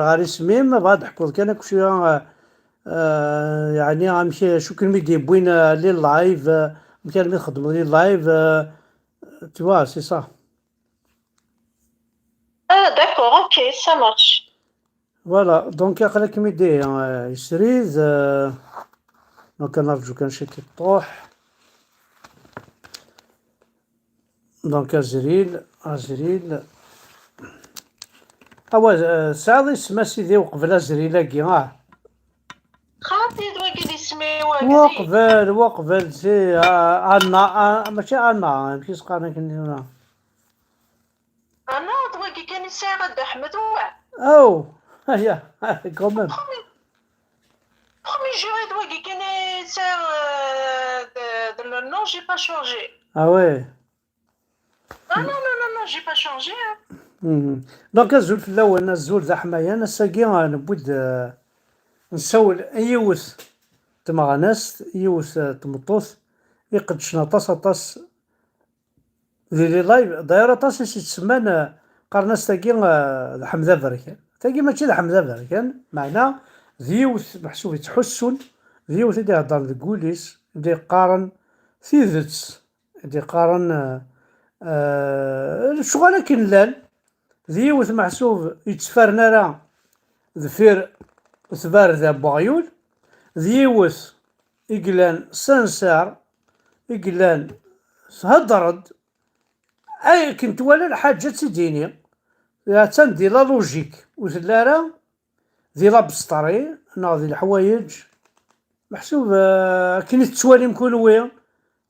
غادي سميم بغا نحكوا كان شويه يعني غنمشي شو كلمه دي بوين لي لايف كان نخدموا لي لايف tu vois c'est ça. Ah, d'accord, ok, ça marche. فوالا دونك يقلك ميدي يسريز دونك نرجو كان شي كيطوح دونك ازريل اوا سعد يسمى سيدي وقبل ازريلاكي خاطي دواكي دي سميوة كزي. وقبل سي انا ماشي انا ماشي سقانا كندير انا دواكي كان يساعد غد احمد واه. او هيا كوميم. Premier juré دواكي كان يساعد. Non, j'ai pas changé. اه وي Ah non, non, non, non, j'ai pas changé. دونك الزول في الاول انا الزول ذا حماية انا ساقي نبود نسول يوث تمغناس يوث تمطوث يقدش طاس لي لايف دايره طاس تسمان قرناس تاقي ذا حمزه بركان تاقي ماشي ذا حمزه بركان معناه ذيوث محسوب يتحسن ذيوث يدي هضر ذكوليس يدي قارن ثيذتس يدي قارن شغالة كن لال ذيوث محسوب يتسفرنا راه ذفير ثبار ذا بغيول ذيوث إقلان سنسار إقلان هدرد أي كنت ولا الحاجة تديني يا تندي لا لوجيك وثلارا ذي لا بسطري ناضي الحوايج محسوب كنت تسوالي مكون وين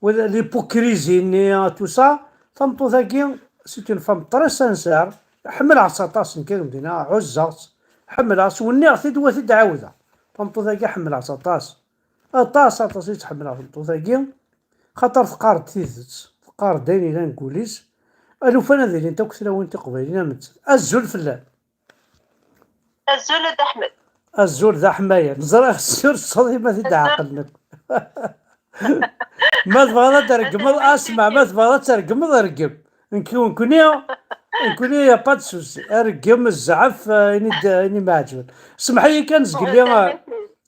ولا ليبوكريزي ني تو سا فمطو ذاكي سيت اون فام طري سانسار حمل عصاطاس كي مدينة عزاس حمل عصا وني غثي دوا تدعاوذة فمطو ذاكي حمل عصاطاس طاس يتحمل فمطو ذاكي خاطر ثقارد تيزت ثقارد دايني لا نقوليس الوفانا ذي انت كثيرا وانت قبيلين مت الزول فلان الزول احمد. الزول ذا حماية نزرع السور الصدي ما تدعى عقلنا ما تبغى ترقم اسمع ما تبغى ترقم ارقم نكون يا با سوسي ارقم الزعف اني ما عجبن اسمح لي كان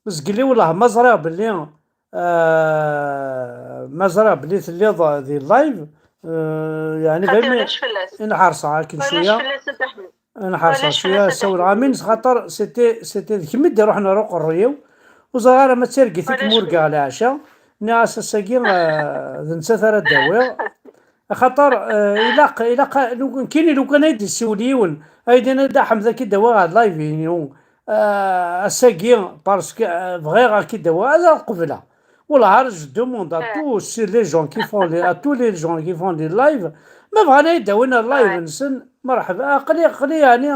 زقلي والله ما زرع باللي ما زرع باللي اللي ذي اللايف يعني فهمني نحرصها كل شويه نحرصها شويه سوي العامين خاطر سيتي كيما دير روحنا روق الريو وزغاره ما تسرقي فيك مورقا على عشاء ناس الساقين نسى ثلاث دوايا خاطر إلا لو كاين لو كان يدي السوليون ايدي انا حمزه كي دواء هاد لايفينيو الساقين باسكو فغير كي دواء هذا قبله والله جو دوموند ا توس لي جون كي فون لي ا تو لي جون كي فون لي لايف ما بغانا يداونا اللايف نسن مرحبا قلي يعني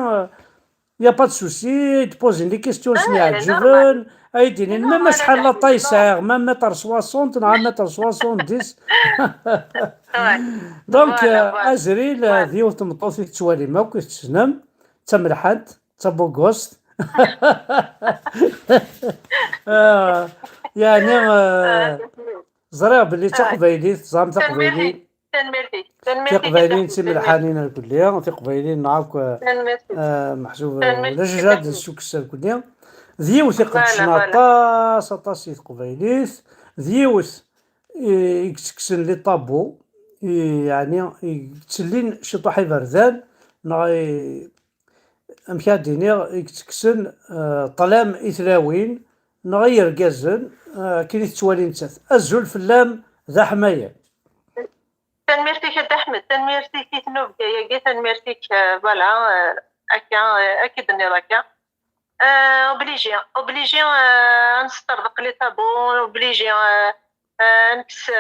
يا با سوسي تبوزي لي كيستيون سني عجبن ايديني ما شحال لا طايسير ما متر 60 نهار متر 70 دونك ازريل ذيو تمطوثي تسوالي ما كنت تسنم تملحد تبوغوست يعني زرا بلي تقبيلي تزام تقبيلي تقبيلين تسمي الحانين الكلية تقبيلين نعاوك محسوب ولا جاد السوق الكلية ذيوث يقدشنا طاس يتقبيليث ذيوث يكسكسن لي طابو يعني يتسلين شي طاحي بردان مكاديني يكسكسن طلام إثلاوين نغير قزن كي تسوالين تاث الزول فلام ذا حماية تنميرتك احمد تنميرتك تنوب يا تنميرتك فوالا اكيد اني راكا اوبليجي نسترزق لي طابون اوبليجي نكس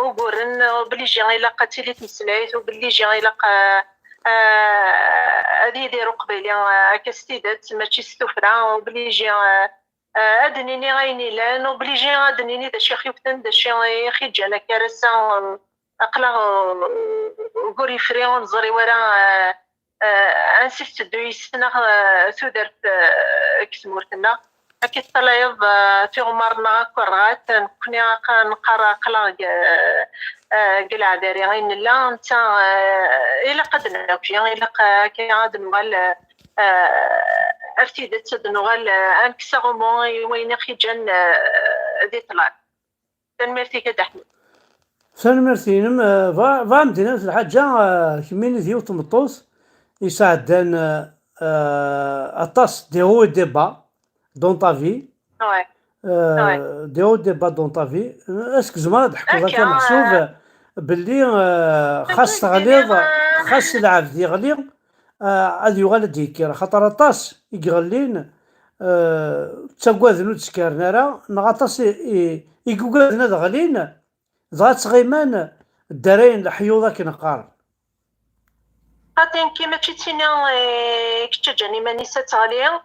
وقورن اوبليجي الا قاتلي تمسلايت اوبليجي الا هذه يديروا قبيلي كاستيدات ماشي ستوفرا اوبليجي ادنيني غايني لان اوبليجي ادنيني داشي خيفتن داشي خيجانا كارثه اقلا غوري فريون زري ورا انسيست دو يسنا سودرت كسمورتنا اكيد طلايب في غمارنا كرات كني نقرا قلا قلع داري غين لا انت الا قدنا كي الا كي عاد نغال أفتيدة تدنغال أنكسا غمو وين خيجان دي طلال. تنمرتي كده أحمد. سنمرتينم فامدينا الحاجة كمين ديو تمطوس يساعدان أطاس دي هو ديبا دون طافي وي وي دي هو ديبا دون طافي اسك زعما ضحكوا ذاك هكا محسوب باللي خاص ديني تغليظ خاص العبد يغلي غاد يغال ديكير خاطر أطاس يغلين تساكواذنو تسكارنا راه نغاطاس يقوكاذنا دغلين ضغط غيمان الدراين الحيوضة كنقار خاطين كيما تشيتينا كتجاني ماني ساتاليا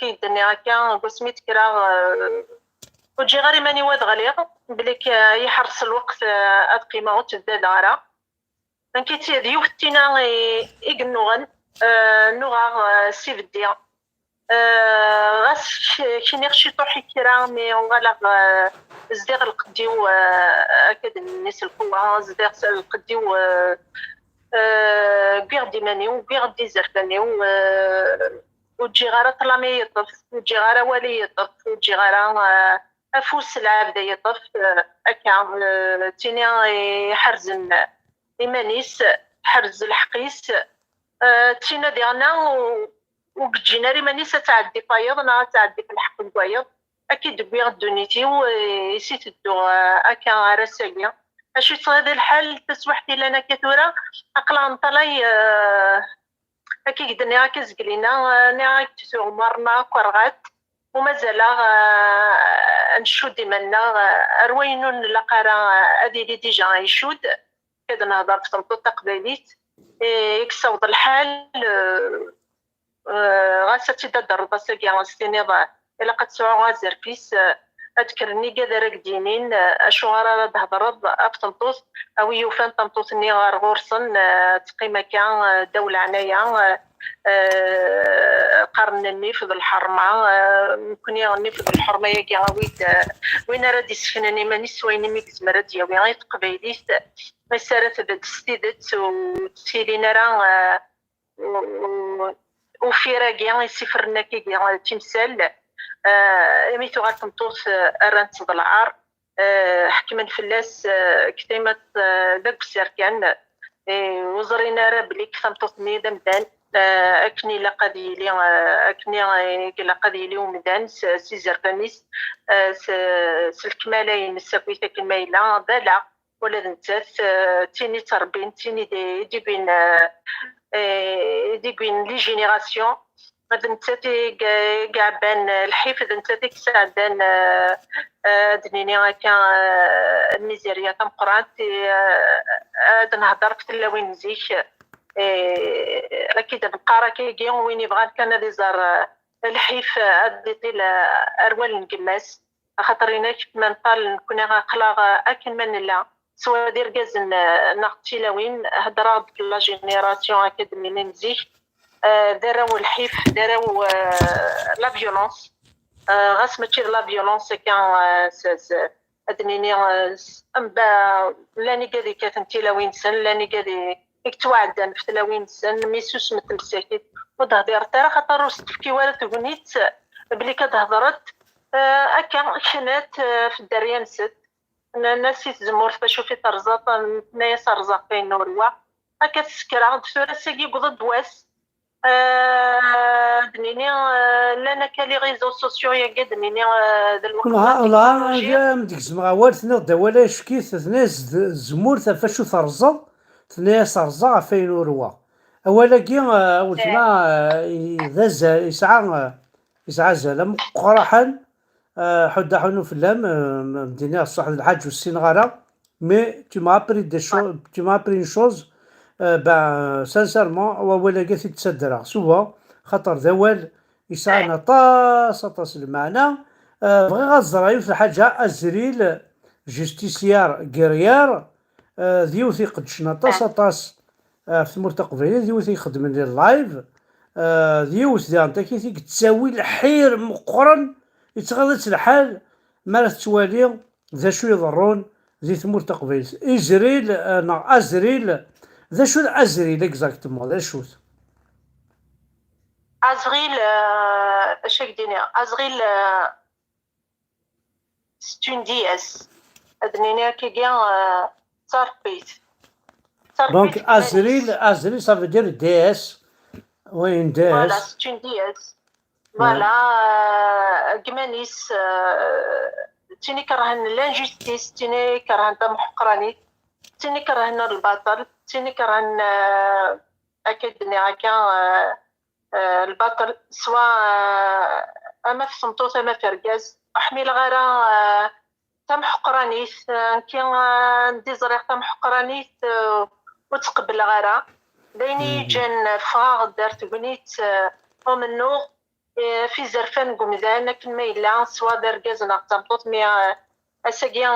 كيدني هكا قسميت كرا وتجي غير ماني واد غليظ بليك يحرص الوقت القيمة وتبدا دارا كي ديوفتينا يقنوغن نوغا سيفديا غاس كي نغشي طوحي كرا مي ونغالغ زديغ القديو أكاد الناس القوة زديغ القديو بيغ ديماني وبيغ ديزرفاني وتجي غارة طلامي يطف وتجي غارة والي يطف وتجي غارة أفوس العبدة يطف أكا تيني يحرزن إيمانيس حرز الحقيس تينا ديالنا وكتجينا ريمانيس تعدي فايض أنا تعدي في الحق الكوايض أكيد بيغ دونيتي ويسيت الدو أكا رساليا أشي هذا الحال تسوحتي لنا كثورة أقلا نطلي أكيد قدرنا كزقلينا نعاك تسومرنا كورغات ومازال نشود منا روينون لقرا هذه اللي ديجا يشود كذا نهضر في تمطوط تقبيليت يكسوض الحال غاساتي دار باسكي غاستيني إلا قد سوى غازر فيس أذكرني كذا راك دينين أشوارا تهضر أفتنطوس أو يوفان تمطوسني غار غورسن تقيمة كان دولة عنايا قرن النفذ الحرمة ممكن النفذ الحرمة يجي غويت وين راه يسكنني ماني سويني ميكز مراد ياوي غير تقبيليت مسارات بدستيدت وتسيلينا راه وفي راكي يسفرنا كي تمثال ميتو غاتمطوس أرانت ضلعار حكما فلاس كتيمة داك السركان وزرينا راه بلي كتمطوس ميدا مدان أكني لقدي لي أكني لقدي لي ومدان سي زركانيس الكمالين الساكويتا كمايلا ضالا ولا نتاس تيني تربين تيني دي بين لي جينيراسيون هاد نتاتي كاع بان الحفظ نتاتي كساعدان دنيني هكا الميزيريا تمقرات هاد نهضر في تلاوين مزيك اكيد نقرا كيجي وين يبغى كان دي زار الحيف ادي طيل اروال نقماس خاطرينا كما نطال كنا غاقلا اكن من لا سوا دير كازن نقتلاوين هضره ديك لا جينيراسيون اكيد من مزيك داراو الحيف داراو لا فيولونس غاس ماشي لا فيولونس كان ادنيني امبا لاني كادي كتنتلاوين سن لاني كادي يكتوعدن في تلاوين سن ميسوس مثل ساكت وتهضر ترى خاطر وستفكي ولا تغنيت بلي كتهضرت اكا شنات في الدريه نسد نسيت زمور فشوفي ترزاط ناس رزاقين نوروا هكا تسكر دكتوره ساكي قضد واس دنيني لنا كالي ريزو سوسيو يا قد دنيني دلوقتي والله جا ديك الزمغه والتنا ولا شكيت ناس زمور فاشو ترزا تناس رزا فين وروا اولا كي ولتما ذاز يسعى زلم قراحا حدا حنو في اللام مدينه الصح الحاج والسنغاره مي tu m'as appris des choses tu m'as appris une chose sincèrement ولا قالت تصدر سوا خاطر ذوال يسعنا طاس المعنى بغي غزرايو في حاجه ازريل جوستيسيار غيريار ديوثي قدشنا طاس في المرتقبين ديوثي يخدم لي اللايف ديوث دي انت كي تساوي الحير مقرن يتغلط الحال ما توالي ذا شو يضرون ذي ثمور تقبيل إجريل أزريل ذا شو الأزريل إكزاكتومون ذا شو Azril, chaque dîner. Azril, c'est une déesse. Adnina qui vient Sarpit. Donc Azril, ça veut dire déesse. Oui, une Voilà, déesse. c'est une déesse. Ouais. Voilà, Gmanis, تيني كرهن الانجستيس، تيني كرهن محقراني، تيني كرهن الباطل، تيني كرهن أكيد هكا الباطل، سواء أما في صمتوت أما في ركاز، أحمل غير تمحقرانيت، كي نديزريغ تمحقرانيت وتقبل غيرها، دايني جان فراغ دارت بنيت ومنو في زرفان قمزان لكن ما إلا سوا دركاز نغتمطوط مي أساقيا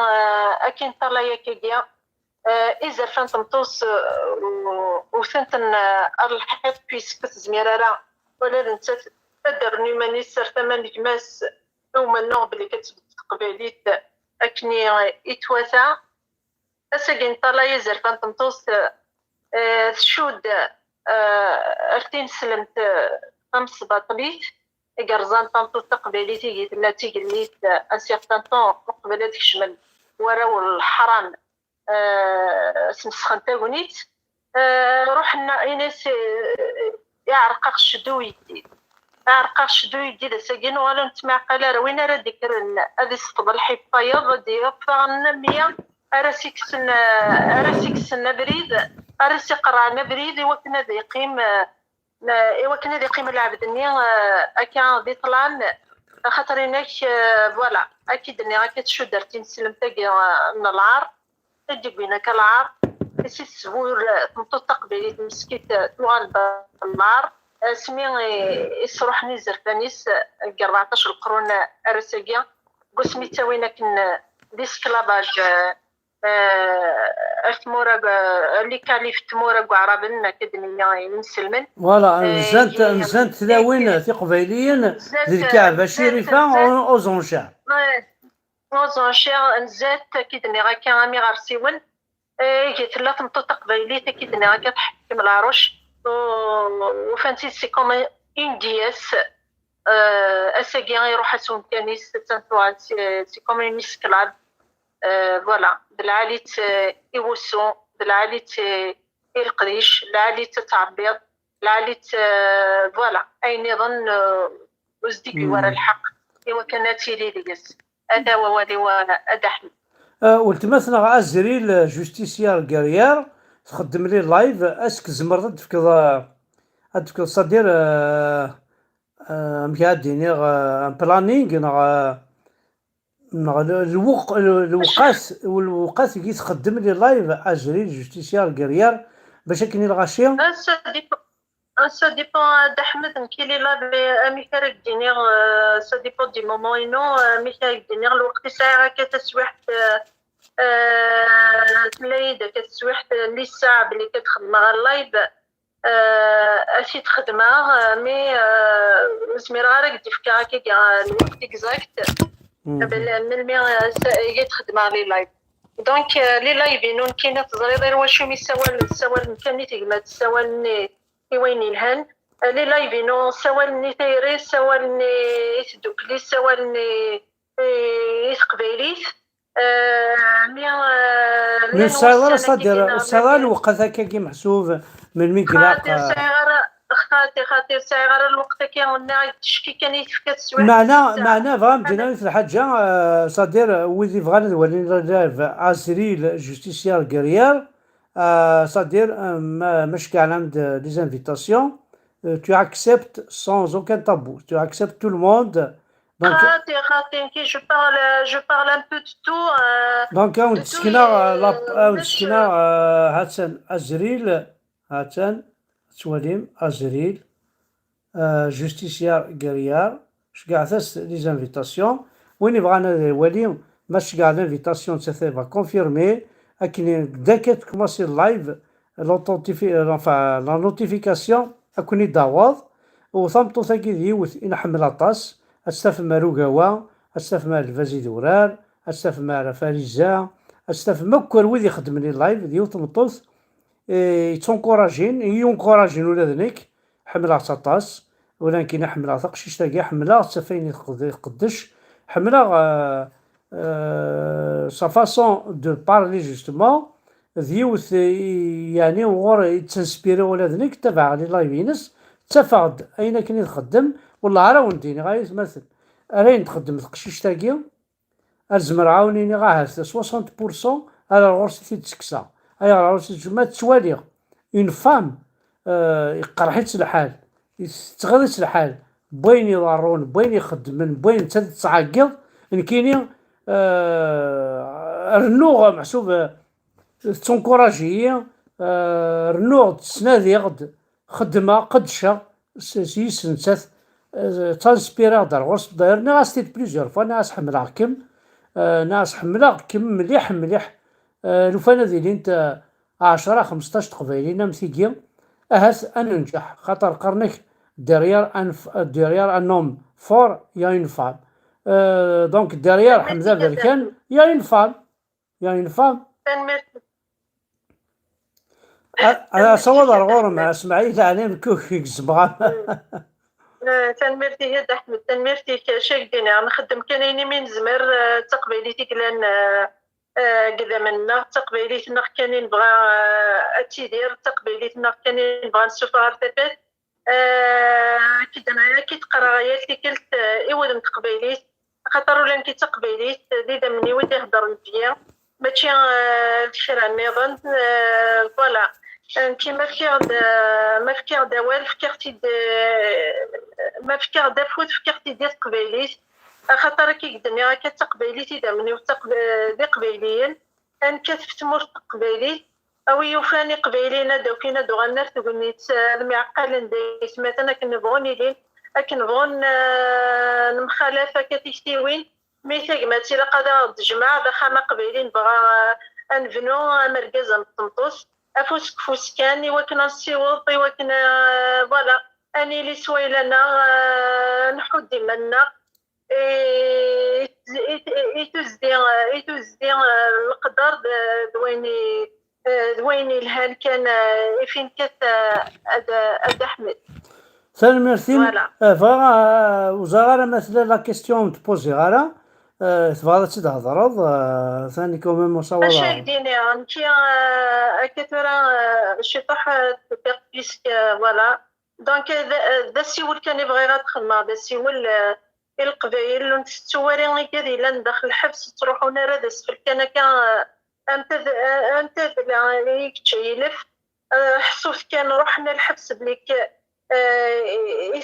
أكين طلايا كيقيا زرفان تمطوس وثنتن الحيط بيسكت زميرارا ولا نتات أدرني ماني سرت ماني كماس ومنو بلي كتبت قباليت أكني إتواثا أساقين طلايا زرفان تمطوس تشود أرتين سلمت خمس باطليت إقرزان طنطو تقبليتي قلت لا تيقليت ان سيغتان طون قبل تكشمل وراو الحرام سمسخن تاغونيت روحنا إناس يعرقق شدو يدي يعرقق شدو يدي دا ساقين ولا نتمع قال روينا راه ديكر هادي سطب الحيط طيب غادي فغنا مية أراسيك سن بريد أراسي قرانا بريد وكنا ذي يقيم وكنا ذي يقيم العبد النيا أكا ذي طلان خاطر هناك فوالا أكيد إني راكي تشو درتي نسلم تاقي من العار تجي بينا كالعار سي السبور تمطو تقبلي مسكيت توغال النار سمي يصروحني زرفانيس 14 قرون أرساقيا قسمي تاوينا كن ديسكلاباج ثمورا اللي كاليف تمورا وعربنا كدنيا مسلمن فوالا نزنت تلاوين قبيليين ذي الكعبة الشريفة أوزونشا أوزونشا نزات كدني غاكا عامي غارسيون قلت لا تمطو تقبيلي كدني غاكا تحكم العروش وفانتي سي كوم اون دياس اساقي يروح اسون كانيس تنتوال سي كوم اون اسكلاب فوالا بالعاليت يوسو بالعاليت القريش بالعاليت تعبيض بالعاليت فوالا اي نظن وزديك ورا الحق ايوا كانت لي ليس هذا هو اللي هو ادحم والتمثنا ازريل جوستيسيار كارير تخدم لي لايف اسك زمر تفكر صدير مكاديني بلانينغ الوقاس كي تخدم لي لايف اجري جوستيسيار كارير باش كاين الغاشيه ça dépend d'Ahmed qui est là اميكا دينير ça dépend du moment انه اميكا دينير الوقت ساعه كتسوح تلايد كتسوح لي الساعه اللي كتخدم على اللايف اشي تخدمها مي زميرة راك ديفكا كي الوقت اكزاكت من المي هي تخدم على لي لايف دونك لي لايف انون كاينه تزرير واش سوال كامل تيما سوال وين الهن لي لايفينو سوالني تيري سوالني يتدوكلي سوالني يتقبيليت مي الصغيرة صدر الصغيرة وقتها كي محسوب من ميكلاق خاطر صغيرة الوقت كي قلنا تشكي كان يتفكا تسويح معنا فهم دينا في الحاجة صدر ويدي فغان ولين لايف عسريل جوستيسيار كارير c'est-à-dire, je des invitations, tu acceptes sans aucun tabou, tu acceptes tout le monde. Donc, je parle un peu de tout. Donc, on dit Hassan Azril, Hassan Swalim Azril, justicière guerrière, je garde les invitations. Oui, il va y avoir l'invitation, ça va confirmer. Dès que tu commences le live, la notification أكون يدعوض وثمتو ثقيل يوث إن حمل الطاس أستف مع روغاوا أستف مع الفازي دورار أستف مع فاريزا أستف مكر وذي يخدم لي اللايف يوث مطوث يتونكوراجين ولا ذنك حمل الطاس ولكن حملة تقشيش تاقي حملة تفين يقدش حملة سا فاسون دو بارلي جوستومون ديوث يعني وغور يتسنسبيري ولا ذنك تبع لي لايفينس تفقد اين كني تخدم والله راه ونديني غاية مثل راه تخدم تقشيش تاقي الزمر عاونيني غا هاس 60% على الغرس تكسا اي الغرس ما تسوالي اون فام يقرحيت الحال يستغلت الحال بوين يضرون بوين يخدمن بوين تتعقل ان كيني رنوغ محسوب تنكوراجي رنوغ تسنادي غد خدمه قدشه سيسنسات تانسبيرا دار غرس داير ناس بليزيور فوا ناس حمل كم ناس حملة كم مليح مليح لو فانا ذي انت 10 15 تقبايلين مسيكيا اهاس انا ننجح خاطر قرنك ديريار ان نوم فور يا اون فام دونك ديريار حمزة بركان يا اون فام يا اون فام انا صوت الغرم اسمعي عليهم كوك يكزبغا تنمرتي هاد احمد تنمرتي شاك دينا نخدم كانيني من زمر تقبيليتي كلان قدامنا تقبيليتنا كاني نبغى تيدير تقبيليتنا كاني نبغى نسوفها ارتفات كي دنايا كي تقرا غايات كي قلت ايوا تقبيليت خاطر ولا كي تقبيليت ديدا مني ودي يهضر فيا ماشي الشارع النظام فوالا انتي ما فكر دوال فكرتي ما فكر دافوت فكرتي ديال تقبيليت خاطر كي قدني راه كتقبيليتي دامني دي قبيليين ان كتفتمر تقبيليت او يوفاني قبيلينا دوكينا دو غنر تقولني المعقل نديت مثلا كنبغوني لين كنبغون المخالفه كتيشتيوين ميثاق ماتي لا قادر تجمع بخا قبيلين بغا انفنو مركز مطمطوس افوسك فوسكاني وكنا نسيوط وكنا فوالا اني لي سويلنا نحود منا يتوزدي القدر دويني الهان كان فين كت اد احمد ثاني ميرسي فوالا وزغارة مثلا لا كيستيون تبوزي غارة تبغى تهضرض ثاني كوميم مصورة اشاك ديني انتي كثرة شطح بيسك فوالا دونك ذا السيول كان يبغي غتخدم ذا السيول القبائل نتستواري غير كذي لان داخل الحبس تروحون راه السفر كان انت ليك تشيلف حسوت كان رحنا الحبس بليك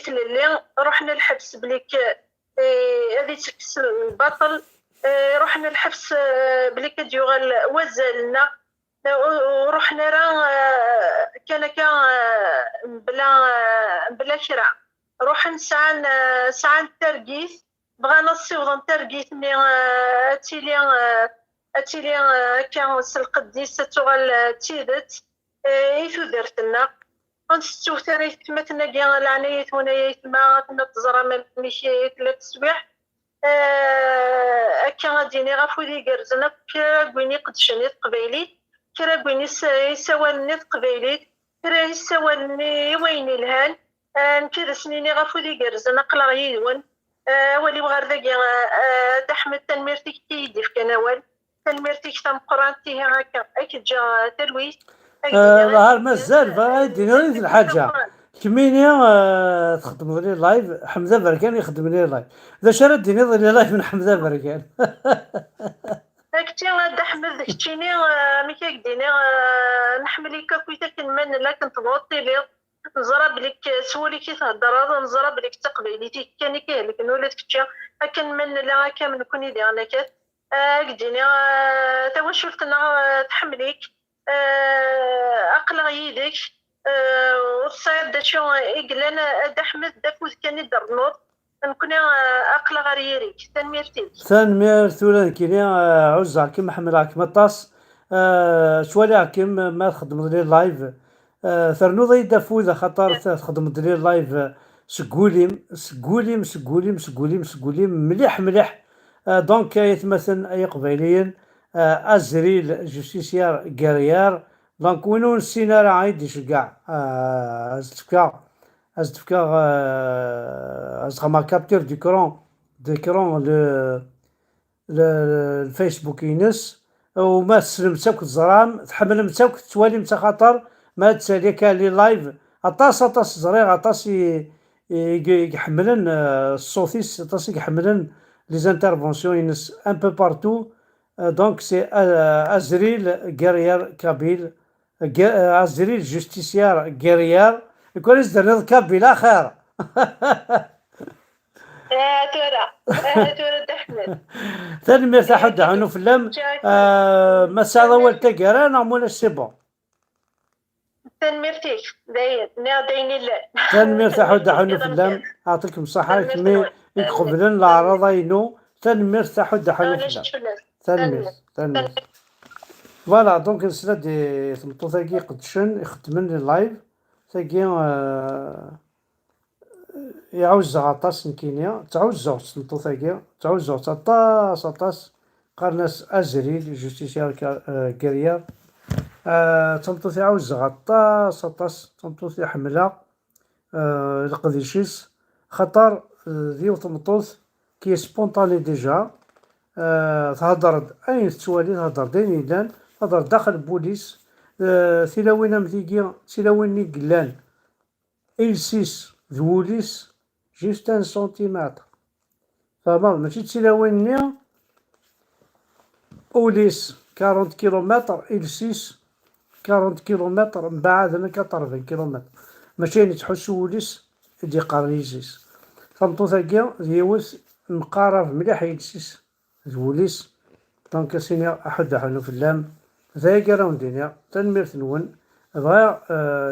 اللي رحنا الحبس بليك هذه تكس البطل رحنا الحبس بليك ديوغال وزلنا ورحنا راه كان بلا شرع روح ساعة الترقيث بغانا نصيوض ترقيث مي اتيلي كان القديس تغال تيدت ايثو درتنا نستو ثريت مثلا كاع العناية ونايا ما تزرى ماشي 3 سوايع هكا غاديني غافولي كرزنا كراكويني قدشني قبايلي كراكويني يساوالني قبايلي كرا يساوالني ويني الهان نكذا سنيني غافولي كرزنا قلا يدون ولي بغار ذاك تحمد تنميرتك كيدي في كنوال تنميرتك تم قرانتي هكا اكيد جا تلويث ظهر مازال فايدين نريد الحاجة كميني تخدم لي لايف حمزة بركان يخدم لي لايف إذا شرد ديني ظلي لايف من حمزة بركان كتي غاد احمد كتيني ميكا ديني نحملي كاكويتا كنمن لا كنت بوطي لي نزرى بليك سولي كي تهضر نزرى بليك تقبيليتي كاني كيهلك نولد كتي كنمن لا كامل كوني ديالنا كات كديني توا شفتنا تحمليك اقلع يدك والصيد داشو اقلان اد احمد دافوت كاني درنوط نكون اقلع ريريك تنمير ثولا كيني عزة كيما حمل كيما طاس شوالي كيما ما تخدم لي لايف ثرنو ضي دافوذا خاطر تخدم لي لايف سقوليم مليح مليح دونك يتمثل اي قبيليين ازريل جوستيسيار كاريار دونك وينو نسينا راه عايد شكاع أزدفكا أزغما كابتور ديكرون الفيسبوك ينس، وما تسلمت أكد زرام تحملمت أكد تواليمت خاطر ما تسالي كان لي لايف أطاس زريغ أطاس يحملن الصوتيس أطاس يحملن لي زانترفونسيون ينس ان بو بارتو. دونك سي أزريل غيريار كابيل، أزريل جوستيسيار غيريار يكون يزدر كابيل خير. تورا دحمل ثاني مرتاح حد عنو في اللم مساء ضوال تقرا نعمل سي بون. تنمرتيك داين لا ثاني مرتاح حد عنو في اللم يعطيكم الصحة كمي يقبلن العرض ينو. ثاني مرتاح حد عنو في اللم. ثاني فوالا دونك نسلا دي ثمطو ثاقي قدشن يخدمن اللايف ثاقي يعوز غطاس نكينيا تعوزو ثمطو ثاقي تعوزو أطاس قارناس أزريل جوستيسيار كارير. تمطوث يعوز أطاس تمطوث يحملها القديشيس خاطر ذيو تمطوث كي سبونطاني ديجا. تهضر أين توالي تهضر داين يدان تهضر داخل البوليس. تلاوين متيكي تلاوين قلان إلسيس ذوليس جيست ان سنتيمتر فما ماشي تلاوين نيا أوليس 40 كيلومتر إلسيس 40 كيلومتر من بعد أنا 80 كيلومتر ماشي تحسو وليس دي قاريزيس. فمطو ثاقي ديوث مقارب مليح يلسيس ذوليس. دونك سيني أحد حنو في اللام ذاك راه ندينيا تنميرت نون بغا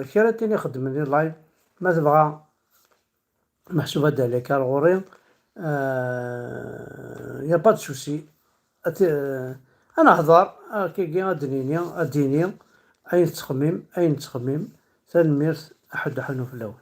كرا تاني خدمني لايف ما تبغى محسوبة دالك الغوري يا با سوسي. أنا هضر كي أديني أين تخميم تنميرت أحد حنو في الأول.